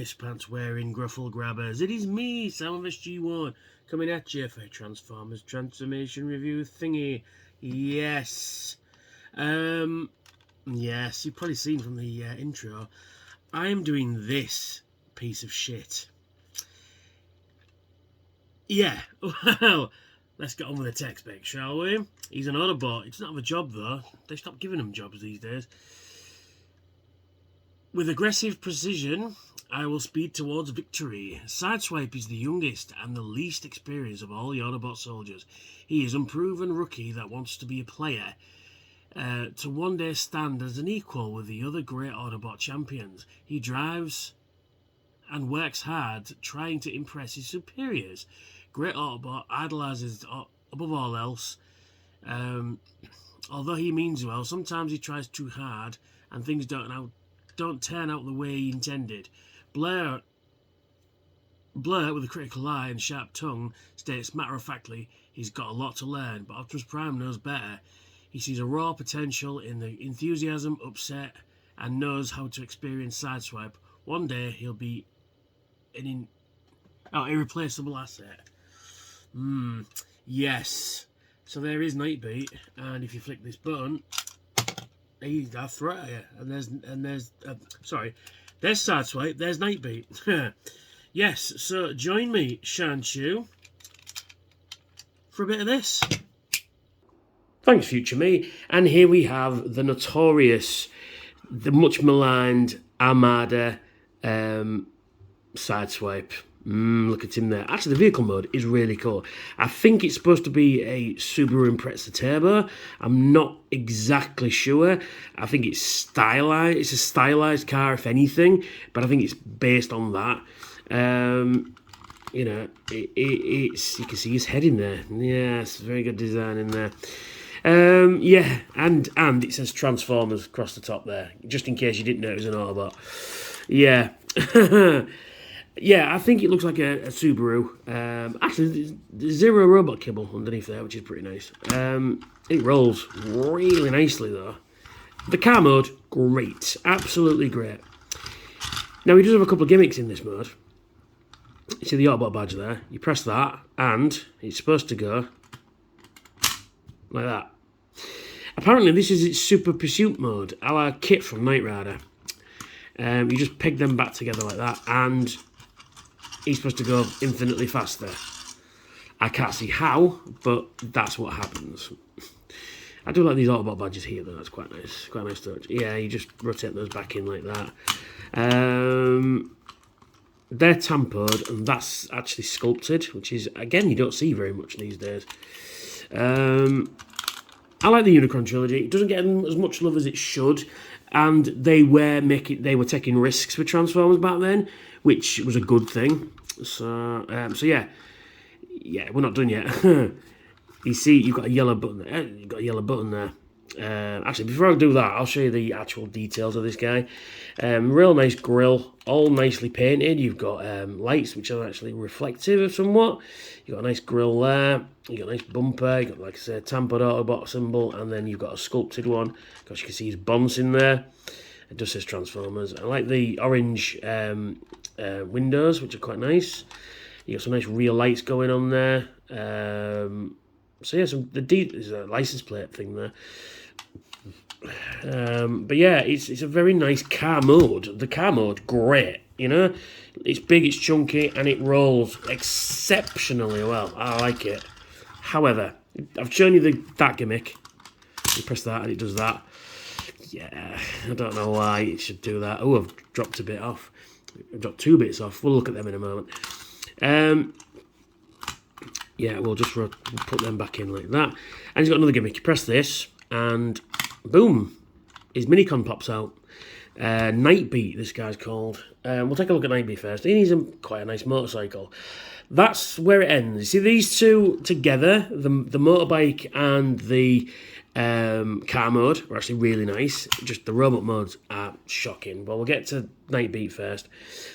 piss pants wearing gruffle grabbers. It is me, Sam of SG1, coming at you for Transformers Transformation Review thingy. Yes. Yes, you've probably seen from the intro. I am doing this piece of shit. Yeah, well, let's get on with the tech spec, shall we? He's an Autobot. He doesn't have a job, though. They stopped giving him jobs these days. With aggressive precision, I will speed towards victory. Sideswipe is the youngest and the least experienced of all the Autobot soldiers. He is an unproven rookie that wants to be a player, to one day stand as an equal with the other great Autobot champions. He drives and works hard, trying to impress his superiors. Great Autobot idolizes above all else. Although he means well, sometimes he tries too hard and things don't turn out the way he intended. Blair, with a critical eye and sharp tongue, states matter-of-factly he's got a lot to learn, but Optimus Prime knows better. He sees a raw potential in the enthusiasm, upset, and knows how to experience Sideswipe. One day he'll be an irreplaceable asset. Yes. So there is Nightbeat, and if you flick this button, I'll throw it at you. And there's Sideswipe, there's Nightbeat. Yes, so join me, shan't you, for a bit of this. Thanks, future me. And here we have the notorious, the much maligned Armada Sideswipe. Look at him there. Actually, the vehicle mode is really cool. I think it's supposed to be a Subaru Impreza Turbo. I'm not exactly sure. I think it's stylized. It's a stylized car, if anything, but I think it's based on that. You know, it's you can see his head in there. Yes, very good design in there. Yeah, and it says Transformers across the top there, just in case you didn't know it was an Autobot. Yeah. Yeah, I think it looks like a Subaru. Actually, there's zero robot kibble underneath there, which is pretty nice. It rolls really nicely, though. The car mode, great. Absolutely great. Now, he does have a couple of gimmicks in this mode. You see the Autobot badge there. You press that, and it's supposed to go like that. Apparently, this is its Super Pursuit mode, a la Kit from Knight Rider. You just peg them back together like that, and he's supposed to go infinitely faster. I can't see how, but that's what happens. I do like these Autobot badges here, though. That's quite nice. Quite a nice touch. Yeah, you just rotate those back in like that. They're tampered, and that's actually sculpted, which is, again, you don't see very much these days. I like the Unicron trilogy. It doesn't get as much love as it should, and they were taking risks with Transformers back then, which was a good thing. So yeah, we're not done yet. You see, you've got a yellow button there. You've got a yellow button there. Actually, before I do that, I'll show you the actual details of this guy. Real nice grille, all nicely painted. You've got lights which are actually reflective somewhat. You've got a nice grille there. You've got a nice bumper. You've got, like I said, tampered Autobot symbol, and then you've got a sculpted one. Because you can see his bonds in there. It just says Transformers. I like the orange windows, which are quite nice. You got some nice real lights going on there. So yeah, there's a license plate thing there. But yeah, it's a very nice car mode. The car mode, great. You know, it's big, it's chunky, and it rolls exceptionally well. I like it. However, I've shown you that gimmick. You press that, and it does that. Yeah, I don't know why it should do that. Oh, I've dropped a bit off. I've dropped 2 bits off. We'll look at them in a moment. Yeah, we'll just put them back in like that. And he's got another gimmick. You press this, and boom, his minicon pops out. Nightbeat, this guy's called. We'll take a look at Nightbeat first. He needs quite a nice motorcycle. That's where it ends. You see these two together, the motorbike and the car mode are actually really nice. Just the robot modes are shocking. But we'll get to Nightbeat first.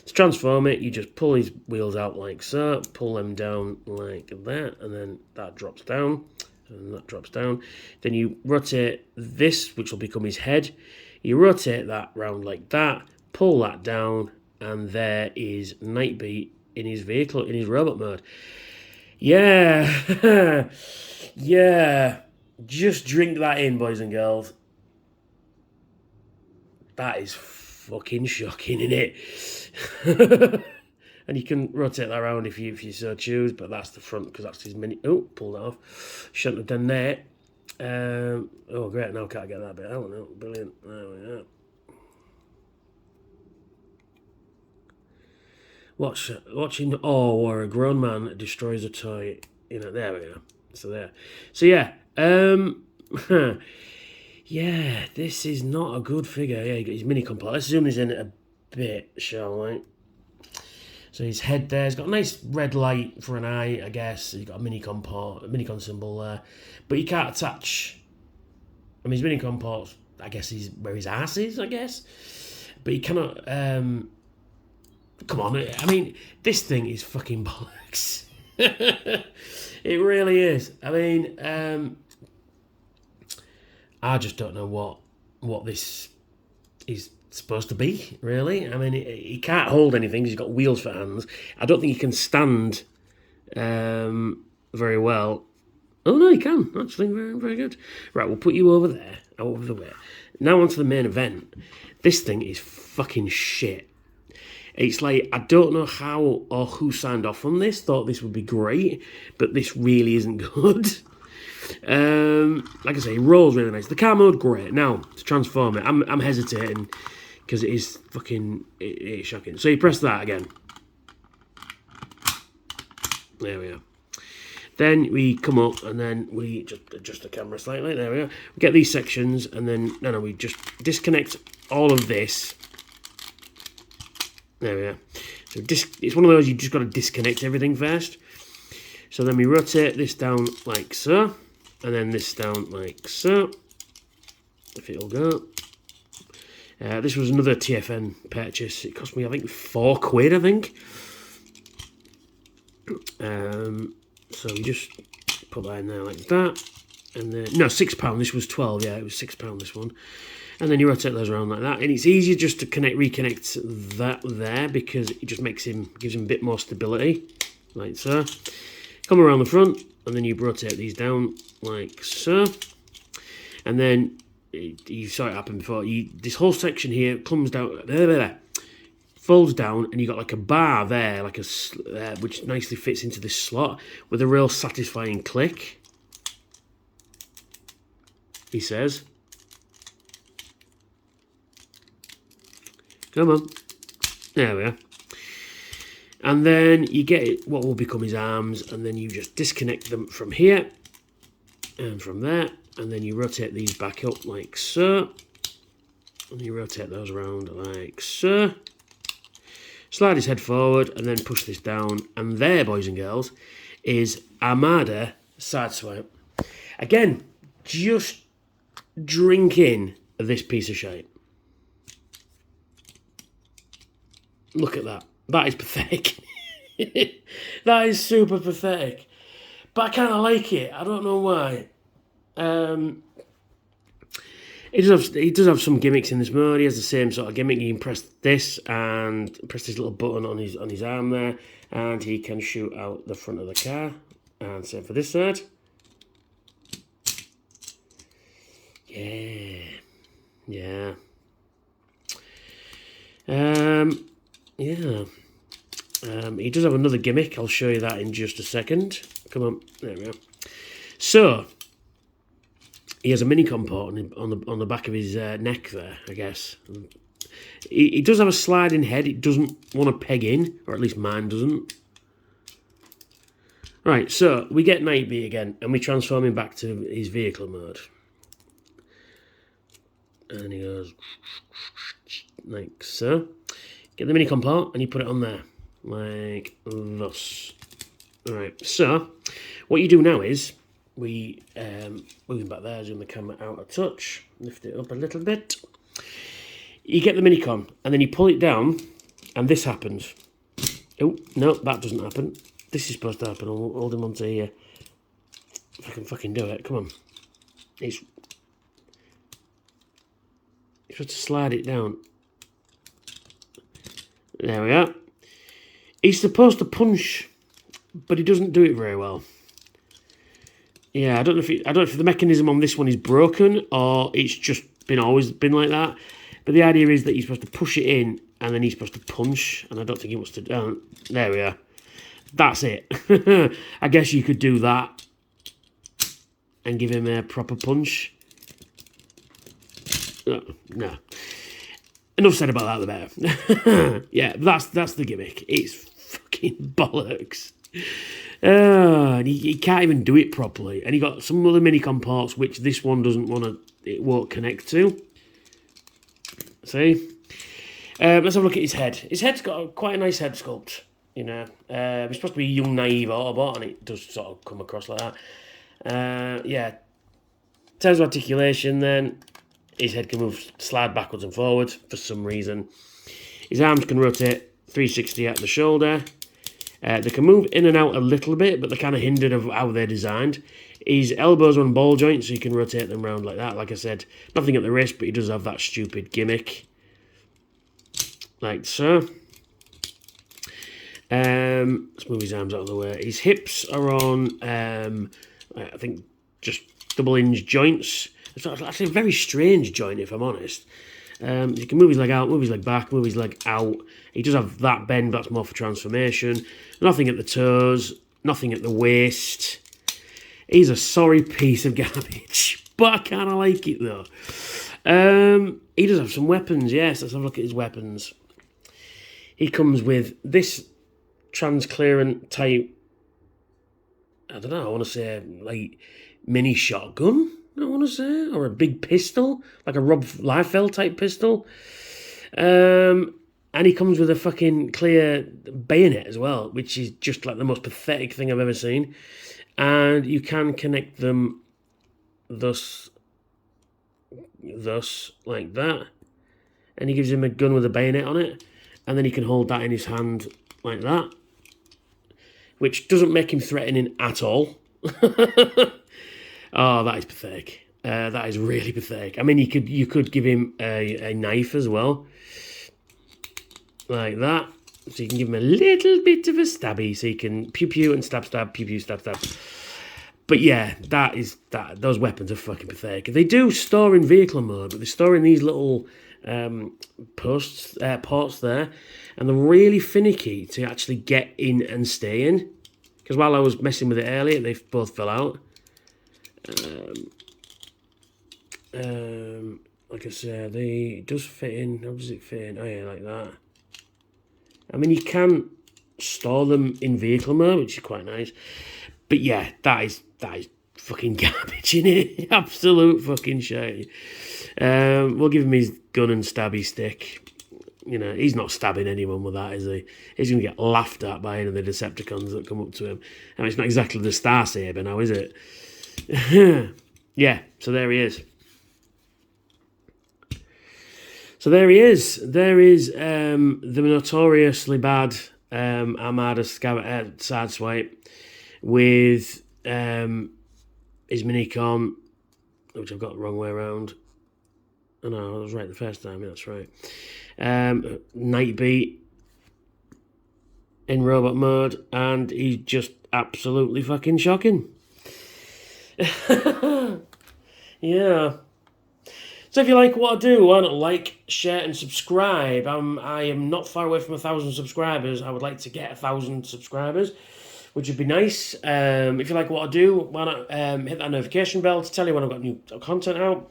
To transform it, you just pull his wheels out like so, pull them down like that, and then that drops down, and that drops down. Then you rotate this, which will become his head. You rotate that round like that, pull that down, and there is Nightbeat in his vehicle, in his robot mode. Yeah, yeah. Just drink that in, boys and girls. That is fucking shocking, isn't it? And you can rotate that around if you so choose, but that's the front because that's his mini. Oh, pulled that off. Shouldn't have done that. Oh, great. Now I can't get that bit out now. Brilliant. There we go. Watching where a grown man destroys a toy. You know, there we go. So there. So yeah. Yeah, this is not a good figure. Yeah, you got his mini compart. Let's zoom this in a bit, shall we? So his head there, he's got a nice red light for an eye, I guess. He's got a minicon symbol there. But you can't attach. I mean, his minicon port, I guess, is where his ass is, I guess. But you cannot. Come on, I mean, this thing is fucking bollocks. It really is. I mean, I just don't know what this is supposed to be, really. I mean, he can't hold anything because he's got wheels for hands. I don't think he can stand very well. Oh, no, he can, actually. Very, very good. Right, we'll put you over there, out of the way. Now onto the main event. This thing is fucking shit. It's like, I don't know how or who signed off on this, thought this would be great, but this really isn't good. Like I say, it rolls really nice. The car mode, great. Now, to transform it, I'm hesitating because it is fucking, it's shocking. So you press that again. There we are. Then we come up and then we just adjust the camera slightly. There we go. We get these sections and then, we just disconnect all of this. There we are. So it's one of those you just got to disconnect everything first. So then we rotate this down like so. And then this down like so. If it'll go. This was another TFN purchase. It cost me, I think, £4, I think. So we just put that in there like that. And then, no, £6. This was 12. Yeah, it was £6, this one. And then you rotate those around like that. And it's easier just to reconnect that there because it just gives him a bit more stability. Like so. Come around the front. And then you rotate these down like so. And then, you saw it happen before. This whole section here comes down, folds down, and you got like a bar there, like which nicely fits into this slot with a real satisfying click. He says. Come on. There we are. And then you get what will become his arms, and then you just disconnect them from here and from there, and then you rotate these back up like so, and you rotate those around like so. Slide his head forward, and then push this down, and there, boys and girls, is Armada Sideswipe. Again, just drink in this piece of shite. Look at that. That is pathetic. That is super pathetic. But I kind of like it. I don't know why. He does have some gimmicks in this mode. He has the same sort of gimmick. You can press this and press this little button on his arm there, and he can shoot out the front of the car. And same for this side. Yeah. Yeah. Yeah. He does have another gimmick. I'll show you that in just a second. Come on. There we are. So, he has a mini comport on the back of his neck there, I guess. He does have a sliding head. It doesn't want to peg in, or at least mine doesn't. Right, so we get Nightbeat again, and we transform him back to his vehicle mode. And he goes like so. Get the mini comport, and you put it on there, like thus. Alright, so what you do now is we move him back there, zoom the camera out a touch, lift it up a little bit. You get the minicon, and then you pull it down, and this happens. Oh, no, that doesn't happen. This is supposed to happen. I'll hold him onto here. If I can fucking do it, come on. You're supposed to slide it down. There we are. He's supposed to punch, but he doesn't do it very well. Yeah, I don't know if the mechanism on this one is broken or it's just always been like that. But the idea is that you're supposed to push it in and then he's supposed to punch, and I don't think he wants to. There we are. That's it. I guess you could do that and give him a proper punch. No. Enough said about that, the better. Yeah, that's the gimmick. It's fucking bollocks. And he can't even do it properly. And he got some other mini-com parts which this one it won't connect to. See? Let's have a look at his head. His head's got quite a nice head sculpt. You know, it's supposed to be a young, naive Autobot, and it does sort of come across like that. Yeah. In terms of articulation, then, his head can slide backwards and forwards for some reason. His arms can rotate 360 out the shoulder. They can move in and out a little bit, but they're kind of hindered of how they're designed. His elbows are on ball joints, so you can rotate them around like that. Like I said, nothing at the wrist, but he does have that stupid gimmick. Like so. Let's move his arms out of the way. His hips are on, I think, just double-hinge joints. It's actually a very strange joint, if I'm honest. You can move his leg out, move his leg back, move his leg out. He does have that bend, that's more for transformation. Nothing at the toes, nothing at the waist. He's a sorry piece of garbage, but I kind of like it, though. He does have some weapons, yes. Let's have a look at his weapons. He comes with this transclearant type, I don't know, I want to say, like, mini shotgun, I want to say, or a big pistol, like a Rob Liefeld type pistol. And he comes with a fucking clear bayonet as well, which is just like the most pathetic thing I've ever seen. And you can connect them thus, like that. And he gives him a gun with a bayonet on it. And then he can hold that in his hand like that, which doesn't make him threatening at all. Oh, that is pathetic. That is really pathetic. I mean, you could give him a knife as well, like that. So you can give him a little bit of a stabby, so you can pew pew and stab stab, pew pew stab stab. But yeah, those weapons are fucking pathetic. They do store in vehicle mode, but they store in these little ports there, and they're really finicky to actually get in and stay in. Because while I was messing with it earlier, they both fell out. Like I said, it does fit in. How does it fit in? Oh yeah, like that. I mean, you can store them in vehicle mode, which is quite nice. But yeah, that is fucking garbage, innit? Absolute fucking shit. We'll give him his gun and stabby stick. You know, he's not stabbing anyone with that, is he? He's going to get laughed at by any of the Decepticons that come up to him. I mean, it's not exactly the Star Saber now, is it? Yeah, so there he is. There is the notoriously bad Armada Sideswipe with his mini-con, which I've got the wrong way around. Oh no, I was right the first time, that's right. Nightbeat in robot mode, and he's just absolutely fucking shocking. Yeah. So if you like what I do, why not like, share and subscribe? I am not far away from 1,000 subscribers. I would like to get 1,000 subscribers, which would be nice. If you like what I do, why not hit that notification bell to tell you when I've got new content out.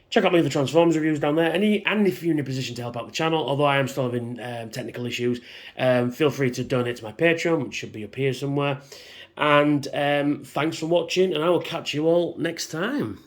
Check out my other Transformers reviews down there. And if you're in a position to help out the channel, although I am still having technical issues, feel free to donate to my Patreon, which should be up here somewhere. And thanks for watching, and I will catch you all next time.